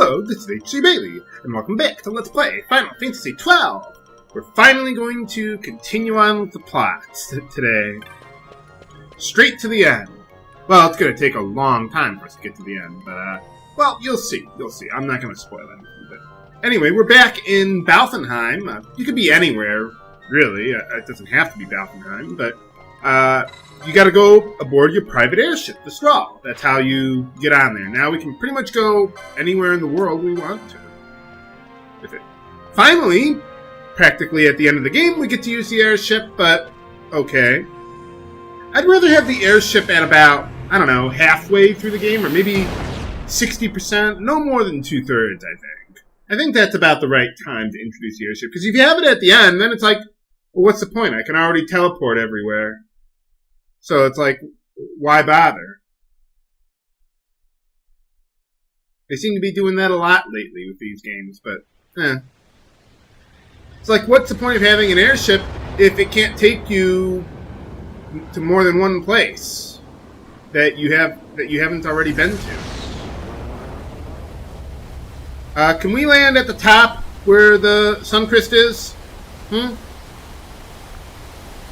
Hello, this is H.C. Bailey, and welcome back to Let's Play Final Fantasy XII! We're finally going to continue on with the plots today. Straight to the end. Well, it's going to take a long time for us to get to the end, but, well, you'll see. You'll see. I'm not going to spoil anything, but... Anyway, we're back in Balfenheim. You could be anywhere, really. It doesn't have to be Balfenheim, but, you gotta go aboard your private airship, the Strahl. That's how you get on there. Now we can pretty much go anywhere in the world we want to. With it. Finally, practically at the end of the game, we get to use the airship, but okay. I'd rather have the airship at about, I don't know, halfway through the game, or maybe 60%, no more than 2/3, I think. I think that's about the right time to introduce the airship, because if you have it at the end, then it's like, well, what's the point? I can already teleport everywhere. So it's like, why bother? They seem to be doing that a lot lately with these games, but, It's like, what's the point of having an airship if it can't take you to more than one place that you haven't already been to? Can we land at the top where the Suncrest is?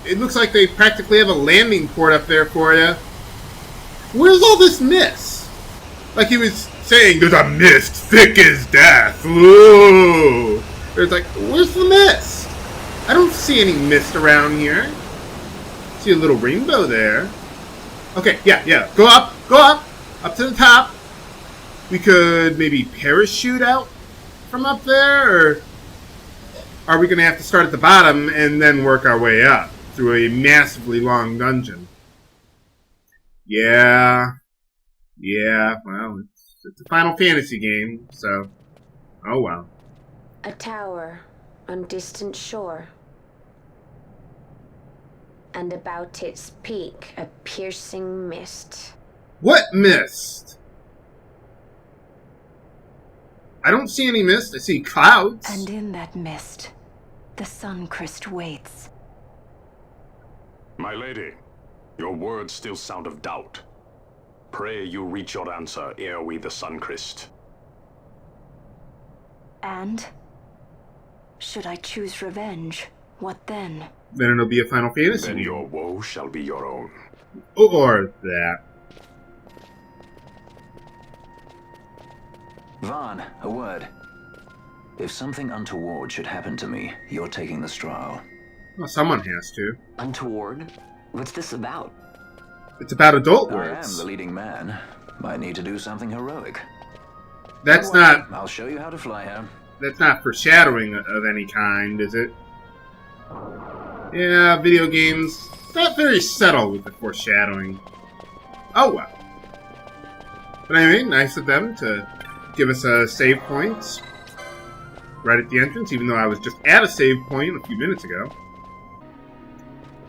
It looks like they practically have a landing port up there for you. Where's all this mist? Like he was saying, there's a mist thick as death. Ooh. There's like, where's the mist? I don't see any mist around here. See a little rainbow there. Okay, yeah. Go up to the top. We could maybe parachute out from up there, or are we going to have to start at the bottom and then work our way up through a massively long dungeon? Yeah, well, it's a Final Fantasy game, so, oh well. A tower on distant shore, and about its peak a piercing mist. What mist? I don't see any mist, I see clouds. And in that mist, the Suncrest waits. My lady, your words still sound of doubt. Pray you reach your answer ere we the Suncrest. And? Should I choose revenge, what then? Then it'll be a Final Fantasy. Then your woe shall be your own. Or that. Vaughn, a word. If something untoward should happen to me, you're taking the Strahl. Well, someone has to. Untoward? What's this about? It's about adult I words. am the leading man. Might need to do something heroic. That's not... I'll show you how to fly her. That's not foreshadowing of any kind, is it? Yeah, video games, not very subtle with the foreshadowing. Oh well. But anyway, nice of them to give us a save point right at the entrance, even though I was just at a save point a few minutes ago.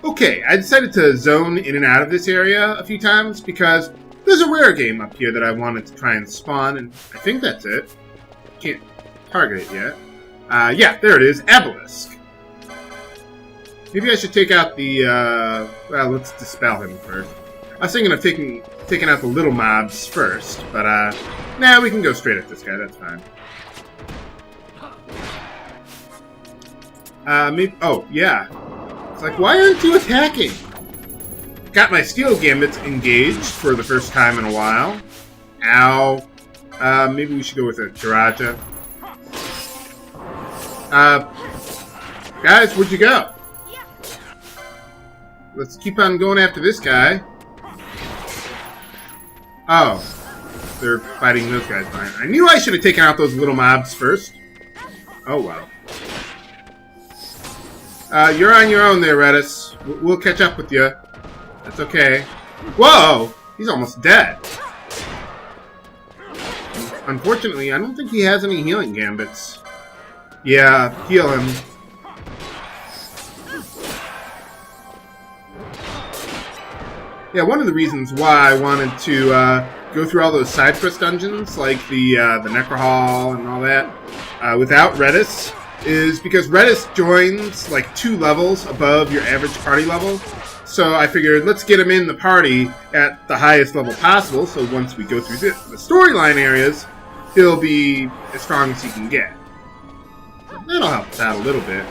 Okay, I decided to zone in and out of this area a few times because there's a rare game up here that I wanted to try and spawn, and I think that's it. Can't target it yet. Yeah, there it is, Obelisk. Maybe I should take out the, well, let's dispel him first. I was thinking of taking out the little mobs first, but, nah, we can go straight at this guy, that's fine. Maybe, oh, yeah. It's like, why aren't you attacking? Got my steel gambits engaged for the first time in a while. Ow. Maybe we should go with a Hydrodragon. Guys, where'd you go? Let's keep on going after this guy. Oh. They're fighting those guys behind. I knew I should have taken out those little mobs first. Oh, well. You're on your own there, Redis. We'll catch up with you. That's okay. Whoa! He's almost dead. Unfortunately, I don't think he has any healing gambits. Yeah, heal him. Yeah, one of the reasons why I wanted to go through all those side quest dungeons, like the Necro Hall and all that, without Redis, is because Redis joins like 2 levels above your average party level. So I figured, let's get him in the party at the highest level possible, so once we go through the storyline areas, he'll be as strong as he can get. That'll help us out a little bit.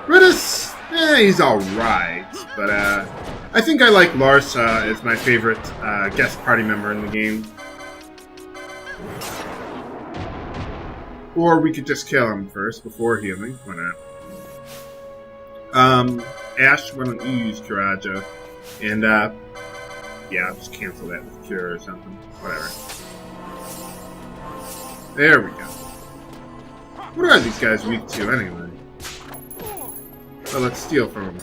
Ritus, he's alright, but I think I like Larsa as my favorite guest party member in the game. Or we could just kill him first before healing. Why not? Ash, why don't you use Kiraja? And, yeah, I'll just cancel that with Cure or something. Whatever. There we go. What are these guys weak to, anyway? Well, let's steal from them.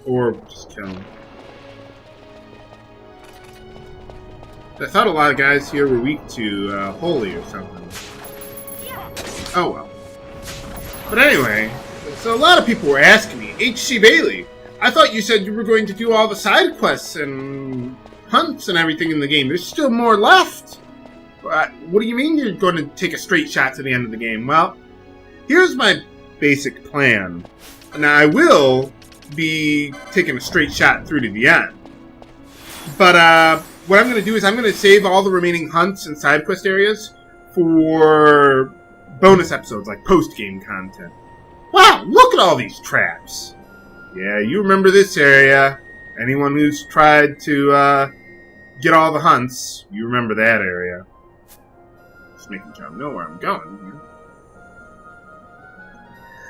Or just kill them. I thought a lot of guys here were weak to Holy or something. Oh well. But anyway, so a lot of people were asking me, H.C. Bailey, I thought you said you were going to do all the side quests and hunts and everything in the game. There's still more left. What do you mean you're going to take a straight shot to the end of the game? Well, here's my basic plan. Now, I will be taking a straight shot through to the end. But what I'm going to do is I'm going to save all the remaining hunts and side quest areas for bonus episodes, like post-game content. Wow, look at all these traps! Yeah, you remember this area. Anyone who's tried to get all the hunts, you remember that area. Just making sure I know where I'm going.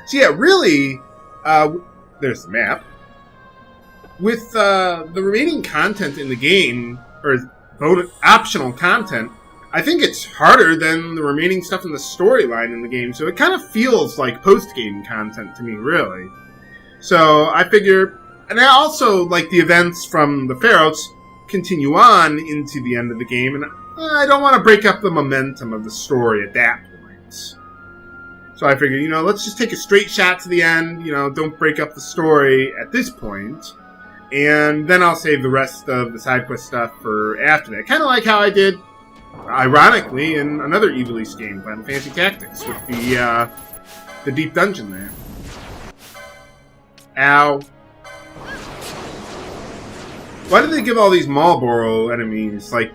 So yeah, really, there's the map. With the remaining content in the game, or bonus, optional content, I think it's harder than the remaining stuff in the storyline in the game, so it kind of feels like post-game content to me, really. So I figure, and I also like the events from the Pharos continue on into the end of the game, and I don't want to break up the momentum of the story at that point. So I figured, you know, let's just take a straight shot to the end, you know, don't break up the story at this point, and then I'll save the rest of the side quest stuff for after that. Kind of like how I did, ironically, in another Evilise game, Final Fantasy Tactics, with the deep dungeon there. Ow. Why did they give all these Marlboro enemies, like,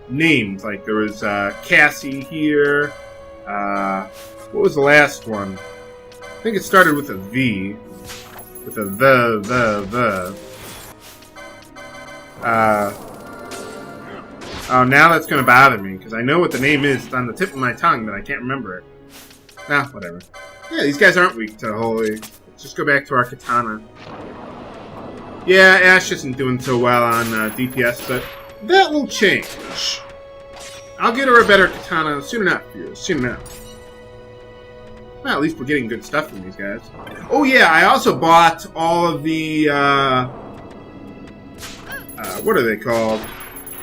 names? Like, there was Cassie here. What was the last one? I think it started with a V. With a the. Oh, now that's going to bother me, because I know what the name is. It's on the tip of my tongue, but I can't remember it. Nah, whatever. Yeah, these guys aren't weak to Holy. Let's just go back to our katana. Yeah, Ash isn't doing so well on DPS, but that will change. I'll get her a better katana soon enough, viewers. Soon enough. Well, at least we're getting good stuff from these guys. Oh yeah, I also bought all of the, what are they called?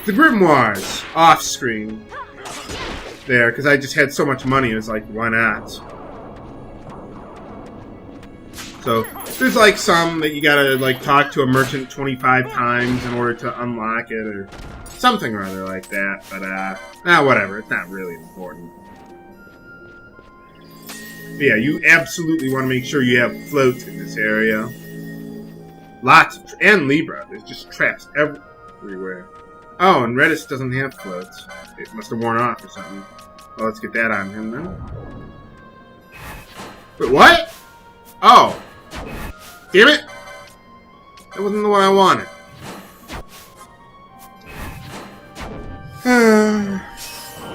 The Grimoires off-screen. There, because I just had so much money, it was like, why not? So, there's like some that you gotta like talk to a merchant 25 times in order to unlock it, or something or other like that, but whatever, it's not really important. But yeah, you absolutely want to make sure you have floats in this area. Lots of, and Libra, there's just traps everywhere. Oh, and Redis doesn't have floats. It must have worn off or something. Well, let's get that on him then. Wait, what? Oh. Damn it! That wasn't the one I wanted.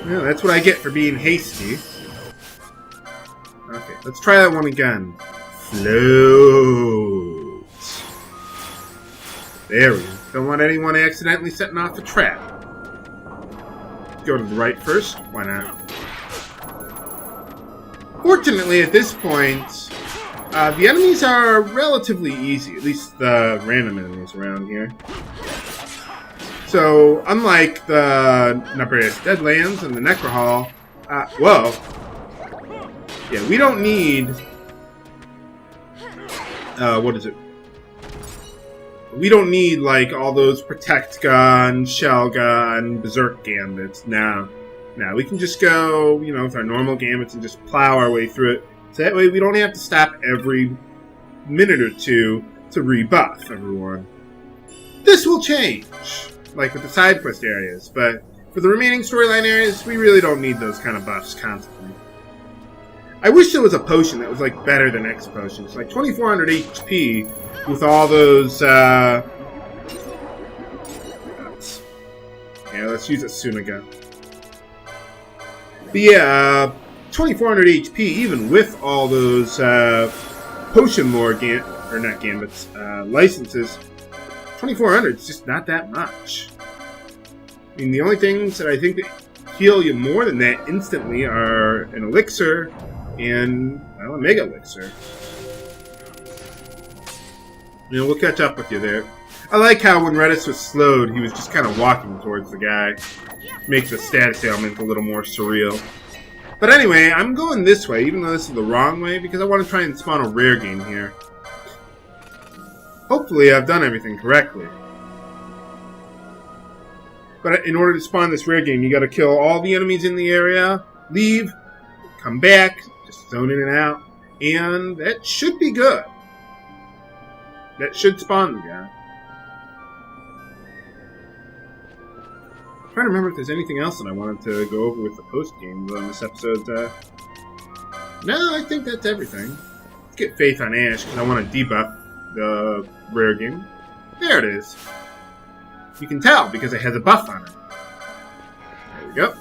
Well, that's what I get for being hasty. Okay, let's try that one again. Float. There we go. Don't want anyone accidentally setting off the trap. Go to the right first. Why not? Fortunately, at this point, the enemies are relatively easy. At least the random enemies around here. So, unlike the Nabreus Deadlands and the Necrohall, whoa. Yeah, we don't need... what is it? We don't need, like, all those Protect Gun, Shell Gun, Berserk Gambits. No. No, we can just go, you know, with our normal Gambits and just plow our way through it. So that way we don't have to stop every minute or two to rebuff everyone. This will change, like with the side quest areas, but For the remaining storyline areas, we really don't need those kind of buffs constantly. I wish there was a potion that was like better than X potions, like 2400 HP with all those. Yeah, let's use Asunaga. But yeah, 2400 HP even with all those potion lore licenses. 2400 is just not that much. I mean, the only things that I think that heal you more than that instantly are an elixir and, well, a mega elixir. You know, we'll catch up with you there. I like how when Redis was slowed, he was just kind of walking towards the guy. Makes the status ailment a little more surreal. But anyway, I'm going this way, even though this is the wrong way, because I want to try and spawn a rare game here. Hopefully I've done everything correctly. But in order to spawn this rare game, you gotta kill all the enemies in the area, leave, come back, just zone in and out, and that should be good. That should spawn the guy. I'm trying to remember if there's anything else that I wanted to go over with the post-game on this episode. No, I think that's everything. Let's get Faith on Ash, because I want to debuff the rare game. There it is. You can tell because it has a buff on it. There we go.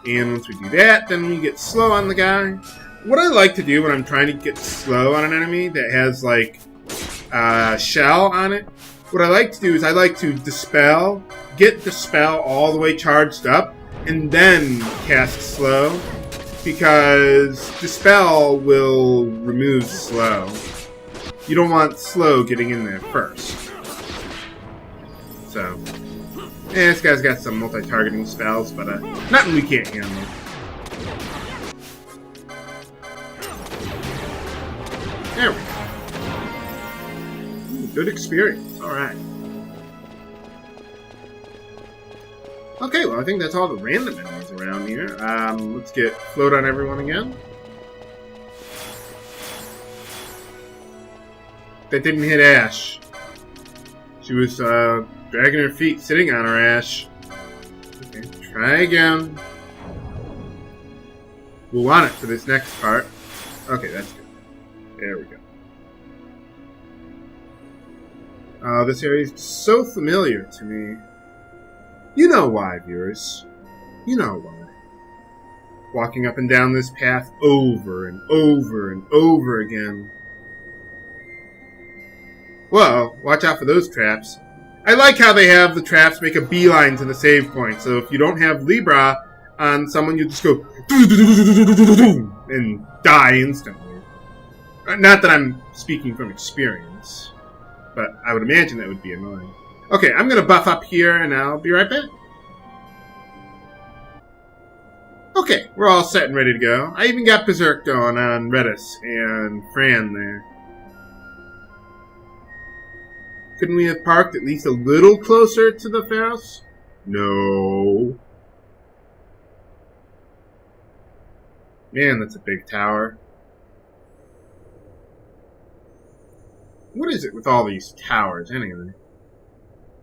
And once we do that, then we get slow on the guy. What I like to do when I'm trying to get slow on an enemy that has like a shell on it, what I like to do is I like to dispel, get Dispel all the way charged up, and then cast slow, because Dispel will remove slow. You don't want slow getting in there first. So, yeah, this guy's got some multi-targeting spells, but nothing we can't handle. There we go. Ooh, good experience. Alright. Okay, well, I think that's all the random enemies around here. Let's get Float on everyone again. That didn't hit Ash. She was dragging her feet, sitting on her, Ash. Okay, try again. We'll want it for this next part. Okay, that's good. There we go. This area is so familiar to me. You know why, viewers. You know why. Walking up and down this path over and over and over again. Whoa, watch out for those traps. I like how they have the traps make a beeline to the save point, so if you don't have Libra on someone, you just go and die instantly. Not that I'm speaking from experience, but I would imagine that would be annoying. Okay, I'm going to buff up here, and I'll be right back. Okay, we're all set and ready to go. I even got Berserk going on Redis and Fran there. Couldn't we have parked at least a little closer to the Pharos? No. Man, that's a big tower. What is it with all these towers, anyway?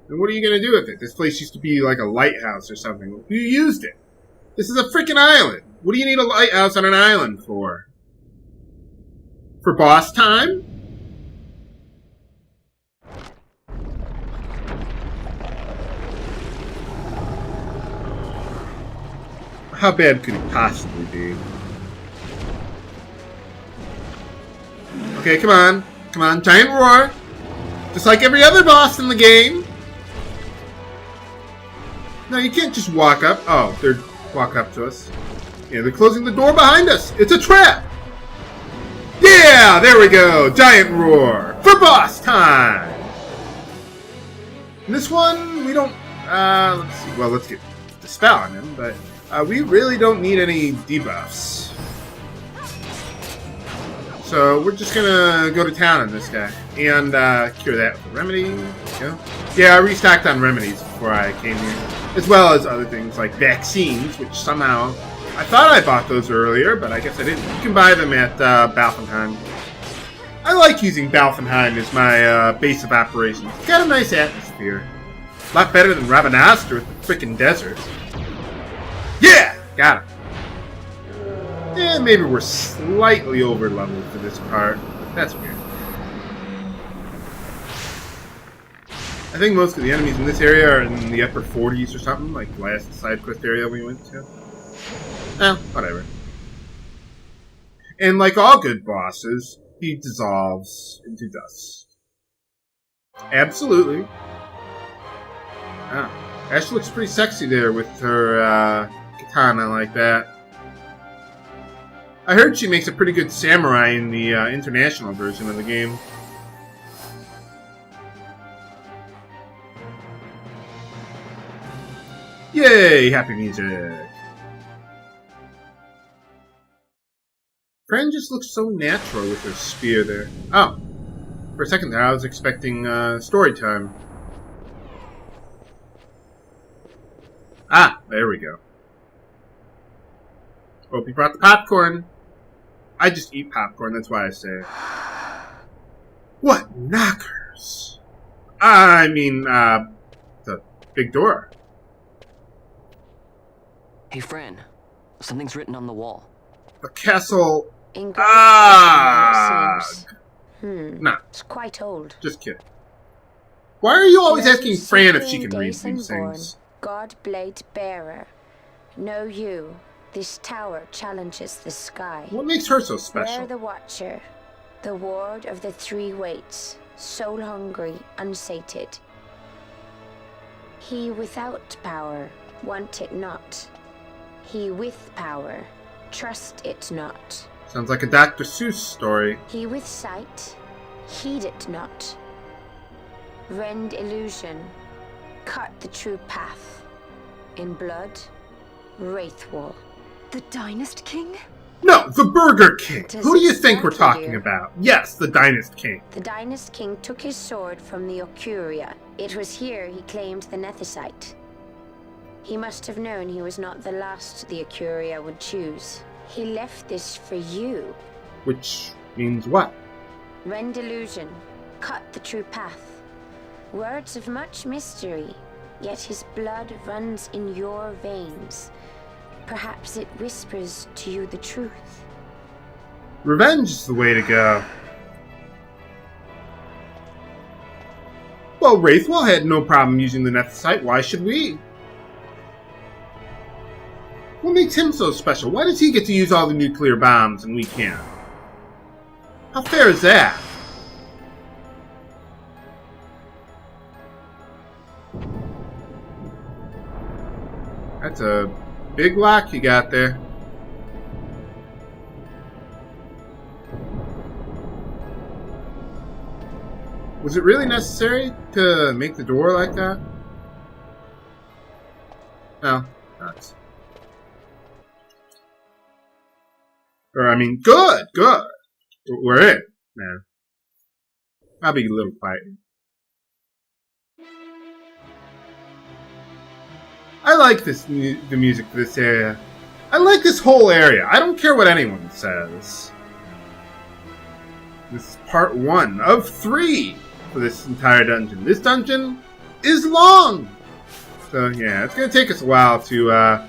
And what are you going to do with it? This place used to be like a lighthouse or something. Who used it? This is a freaking island. What do you need a lighthouse on an island for? For boss time? How bad could it possibly be? Okay, come on. Come on, giant roar. Just like every other boss in the game. No, you can't just walk up. Oh, they're walk up to us. Yeah, they're closing the door behind us. It's a trap. Yeah, there we go. Giant roar for boss time. And this one, we don't. Let's see. Well, let's get Dispel on him, but we really don't need any debuffs. So we're just gonna go to town on this guy and cure that with a remedy. There we go. Yeah, I restocked on remedies before I came here, as well as other things like vaccines, which somehow I thought I bought those earlier, but I guess I didn't. You can buy them at Balfenheim. I like using Balfenheim as my base of operations. It's got a nice atmosphere. A lot better than Rabanastre with the frickin' desert. Yeah! Got him. Yeah, maybe we're slightly over leveled for this part. But that's weird. I think most of the enemies in this area are in the upper 40s or something, like the last side quest area we went to. Whatever. And like all good bosses, he dissolves into dust. Absolutely. Ash looks pretty sexy there with her katana like that. I heard she makes a pretty good samurai in the international version of the game. Yay! Happy music! Fran just looks so natural with her spear there. Oh. For a second there, I was expecting story time. Ah, there we go. Hope you brought the popcorn. I just eat popcorn, that's why I say it. What knockers? I mean, the big door. Hey, Fran. Something's written on the wall. The castle. Nah. It's quite old. Just kidding. Why are you always asking Fran if she can read Jason these things? God Blade Bearer. Know you, this tower challenges the sky. What makes her so Where special? the Watcher, the ward of the three weights, soul hungry, unsated. He without power, want it not. He with power, trust it not. Sounds like a Dr. Seuss story. He with sight, heed it not. Rend illusion, cut the true path. In blood, Wraithwall. The Dynast King? No, the Burger King! Does Who do you it think we're startle talking you? about? Yes, the Dynast King. The Dynast King took his sword from the Ocuria. It was here he claimed the Nethicite. He must have known he was not the last the Ocuria would choose. He left this for you. Which means what? Rend illusion, cut the true path. Words of much mystery, yet his blood runs in your veins. Perhaps it whispers to you the truth. Revenge is the way to go. Well, Wraithwall had no problem using the Nethicite. Why should we? What makes him so special? Why does he get to use all the nuclear bombs and we can't? How fair is that? That's a big lock you got there. Was it really necessary to make the door like that? No, not. Or, I mean, good. We're in, man. I'll be a little quiet. I like the music for this area. I like this whole area. I don't care what anyone says. This is part 1 of 3 for this entire dungeon. This dungeon is long! So, yeah, it's going to take us a while to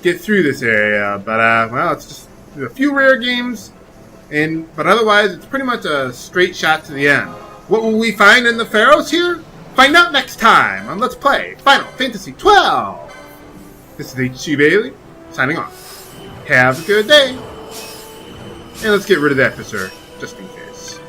get through this area. But, well, it's just a few rare games, but otherwise it's pretty much a straight shot to the end. What will we find in the Pharos here? Find out next time on Let's Play Final Fantasy XII! This is H.G. Bailey, signing off. Have a good day! And let's get rid of that berserk, just in case.